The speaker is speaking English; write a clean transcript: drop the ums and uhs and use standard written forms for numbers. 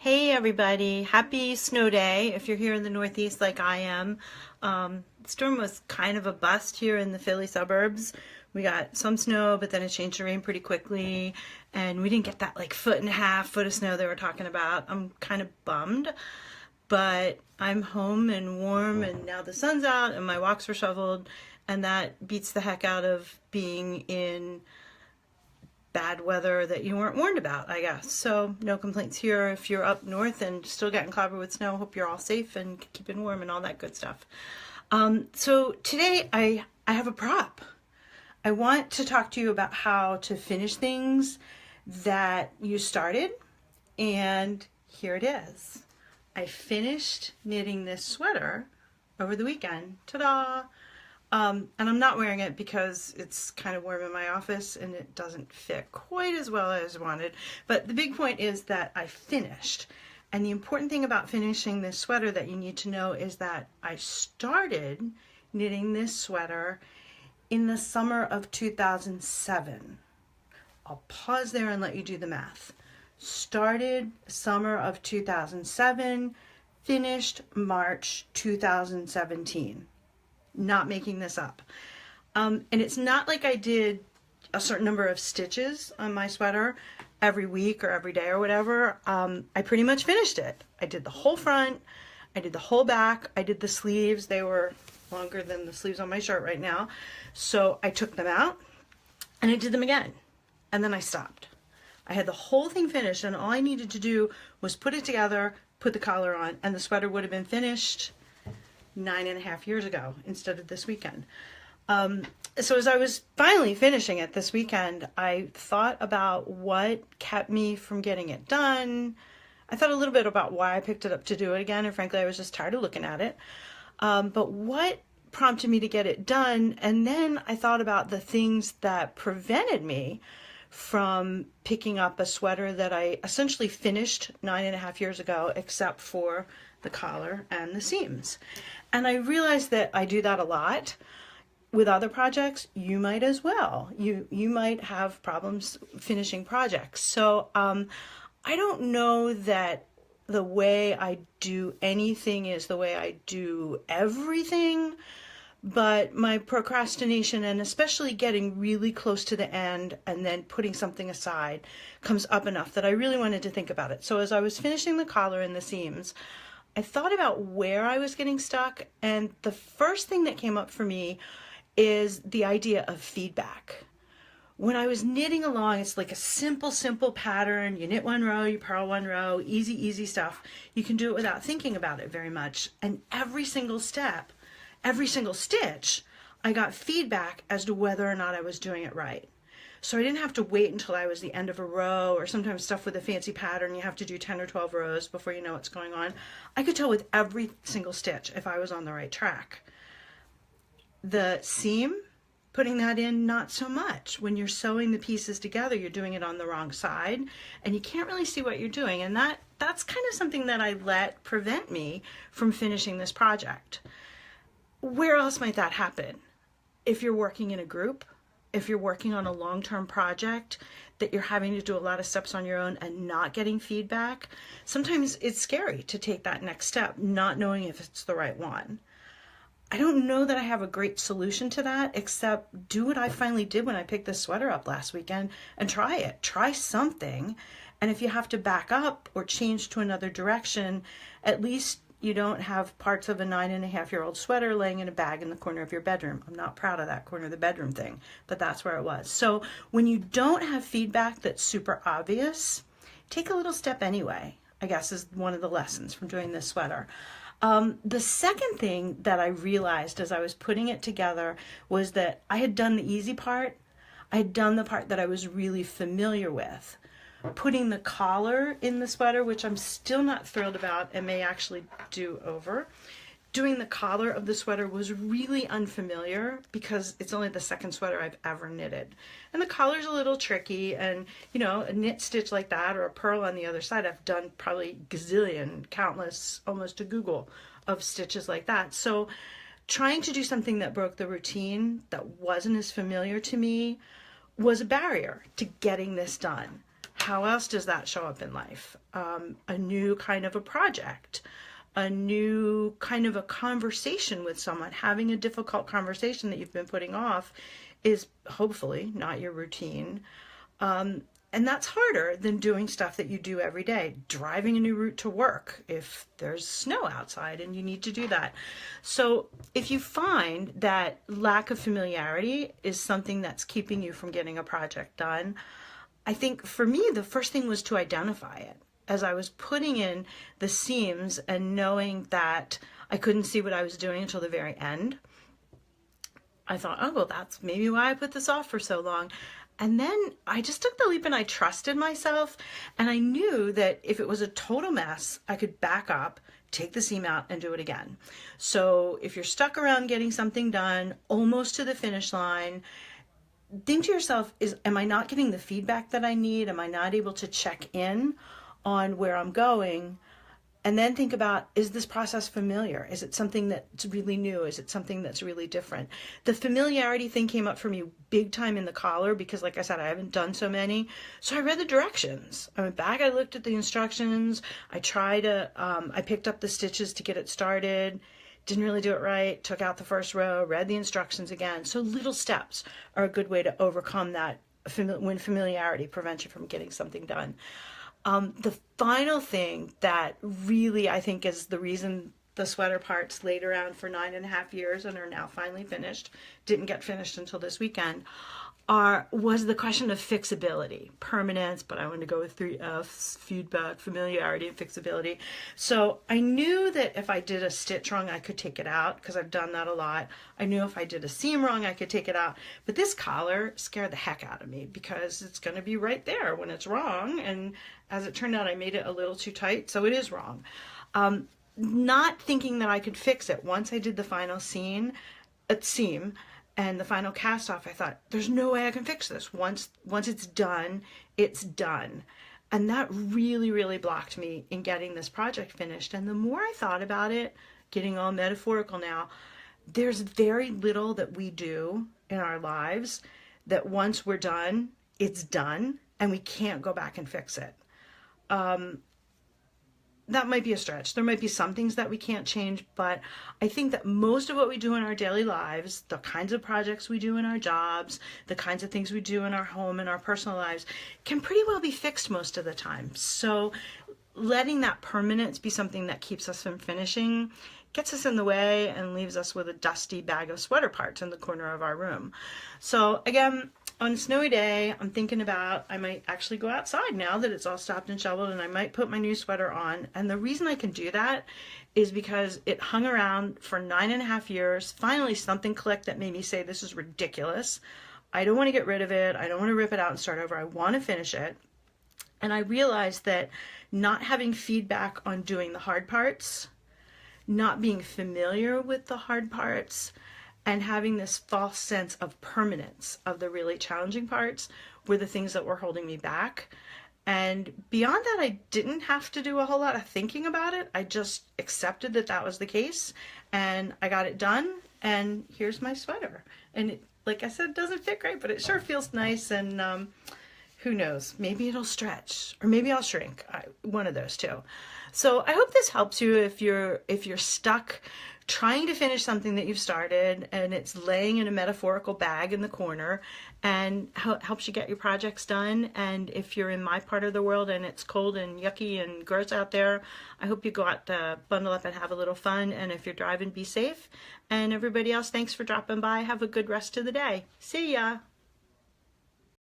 Hey everybody, happy snow day if you're here in the Northeast like I am. The storm was kind of a bust here in the Philly suburbs. We got some snow, but then it changed to rain pretty quickly, and we didn't get that like foot and a half foot of snow they were talking about. I'm kind of bummed, but I'm home and warm, and now the sun's out and my walks were shoveled, and that beats the heck out of being in bad weather that you weren't warned about, I guess. So no complaints here. If you're up north and still getting clobbered with snow, hope you're all safe and keeping warm and all that good stuff. So today I have a prop. I want to talk to you about how to finish things that you started, and here it is. I finished knitting this sweater over the weekend. Ta-da! And I'm not wearing it because it's kind of warm in my office and it doesn't fit quite as well as I wanted. But the big point is that I finished. And the important thing about finishing this sweater that you need to know is that I started knitting this sweater in the summer of 2007. I'll pause there and let you do the math. Started summer of 2007, finished March 2017. Not making this up. And it's not like I did a certain number of stitches on my sweater every week or every day or whatever. I pretty much finished it. I did the whole front, I did the whole back, I did the sleeves. They were longer than the sleeves on my shirt right now. So I took them out and I did them again. And then I stopped. I had the whole thing finished, and all I needed to do was put it together, put the collar on, and the sweater would have been finished 9.5 years ago instead of this weekend. So as I was finally finishing it this weekend, I thought about what kept me from getting it done. I thought a little bit about why I picked it up to do it again, and frankly I was just tired of looking at it. But what prompted me to get it done, and then I thought about the things that prevented me from picking up a sweater that I essentially finished 9.5 years ago, except for the collar and the seams. And I realized that I do that a lot with other projects. You might as well. You might have problems finishing projects. So I don't know that the way I do anything is the way I do everything, but my procrastination, and especially getting really close to the end and then putting something aside, comes up enough that I really wanted to think about it. So as I was finishing the collar and the seams, I thought about where I was getting stuck, and the first thing that came up for me is the idea of feedback. When I was knitting along, it's like a simple pattern. You knit one row, you purl one row, easy stuff. You can do it without thinking about it very much. And every single step, every single stitch, I got feedback as to whether or not I was doing it right. So I didn't have to wait until I was the end of a row, or sometimes stuff with a fancy pattern, you have to do 10 or 12 rows before you know what's going on. I could tell with every single stitch if I was on the right track. The seam, putting that in, not so much. When you're sewing the pieces together, you're doing it on the wrong side, and you can't really see what you're doing. And that's kind of something that I let prevent me from finishing this project. Where else might that happen? If you're working in a group, if you're working on a long-term project that you're having to do a lot of steps on your own and not getting feedback, sometimes it's scary to take that next step, not knowing if it's the right one. I don't know that I have a great solution to that, except do what I finally did when I picked this sweater up last weekend and try it. Try something. And if you have to back up or change to another direction, at least you don't have parts of a 9.5-year-old sweater laying in a bag in the corner of your bedroom. I'm not proud of that corner of the bedroom thing, but that's where it was. So when you don't have feedback that's super obvious, take a little step anyway, I guess, is one of the lessons from doing this sweater. The second thing that I realized as I was putting it together was that I had done the easy part. I had done the part that I was really familiar with. Putting the collar in the sweater, which I'm still not thrilled about and may actually do over. Doing the collar of the sweater was really unfamiliar because it's only the second sweater I've ever knitted. And the collar's a little tricky, and you know, a knit stitch like that or a purl on the other side, I've done probably gazillion, countless, almost to Google, of stitches like that. So trying to do something that broke the routine, that wasn't as familiar to me, was a barrier to getting this done. how else does that show up in life? A new kind of a project, a new kind of a conversation with someone. Having a difficult conversation that you've been putting off is hopefully not your routine. And that's harder than doing stuff that you do every day. Driving a new route to work if there's snow outside and you need to do that. So if you find that lack of familiarity is something that's keeping you from getting a project done, I think for me, the first thing was to identify it. As I was putting in the seams and knowing that I couldn't see what I was doing until the very end, I thought, oh, well, that's maybe why I put this off for so long. And then I just took the leap and I trusted myself. And I knew that if it was a total mess, I could back up, take the seam out and do it again. So if you're stuck around getting something done, almost to the finish line, think to yourself, am I not getting the feedback that I need? Am I not able to check in on where I'm going? And then think about, is this process familiar? Is it something that's really new? Is it something that's really different? The familiarity thing came up for me big time in the collar because, like I said, I haven't done so many. So I read the directions. I went back, I looked at the instructions. I picked up the stitches to get it started. Didn't really do it right. Took out the first row, read the instructions again. So little steps are a good way to overcome that when familiarity prevents you from getting something done. The final thing that really I think is the reason the sweater parts laid around for 9.5 years and are now finally finished, didn't get finished until this weekend, was the question of fixability, permanence, but I wanted to go with 3 F's, feedback, familiarity, and fixability. So I knew that if I did a stitch wrong, I could take it out because I've done that a lot. I knew if I did a seam wrong, I could take it out. But this collar scared the heck out of me because it's going to be right there when it's wrong. And as it turned out, I made it a little too tight, so it is wrong. Not thinking that I could fix it. Once I did the final seam and the final cast off, I thought, there's no way I can fix this. Once it's done, it's done. And that really, really blocked me in getting this project finished. And the more I thought about it, getting all metaphorical now, there's very little that we do in our lives that once we're done, it's done, and we can't go back and fix it. That might be a stretch. There might be some things that we can't change, but I think that most of what we do in our daily lives, the kinds of projects we do in our jobs, the kinds of things we do in our home and our personal lives, can pretty well be fixed most of the time. So letting that permanence be something that keeps us from finishing gets us in the way and leaves us with a dusty bag of sweater parts in the corner of our room. So again, on a snowy day, I'm thinking about, I might actually go outside now that it's all stopped and shoveled, and I might put my new sweater on. And the reason I can do that is because it hung around for 9.5 years. Finally, something clicked that made me say, this is ridiculous. I don't want to get rid of it. I don't want to rip it out and start over. I want to finish it. And I realized that not having feedback on doing the hard parts, not being familiar with the hard parts, and having this false sense of permanence of the really challenging parts were the things that were holding me back. And beyond that, I didn't have to do a whole lot of thinking about it. I just accepted that that was the case, and I got it done, and here's my sweater. And it, like I said, doesn't fit great, but it sure feels nice, and who knows, maybe it'll stretch, or maybe I'll shrink, one of those two. So I hope this helps you if you're stuck trying to finish something that you've started and it's laying in a metaphorical bag in the corner, and helps you get your projects done. And if you're in my part of the world and it's cold and yucky and gross out there, I hope you go out to bundle up and have a little fun. And if you're driving, be safe. And everybody else, thanks for dropping by. Have a good rest of the day. See ya.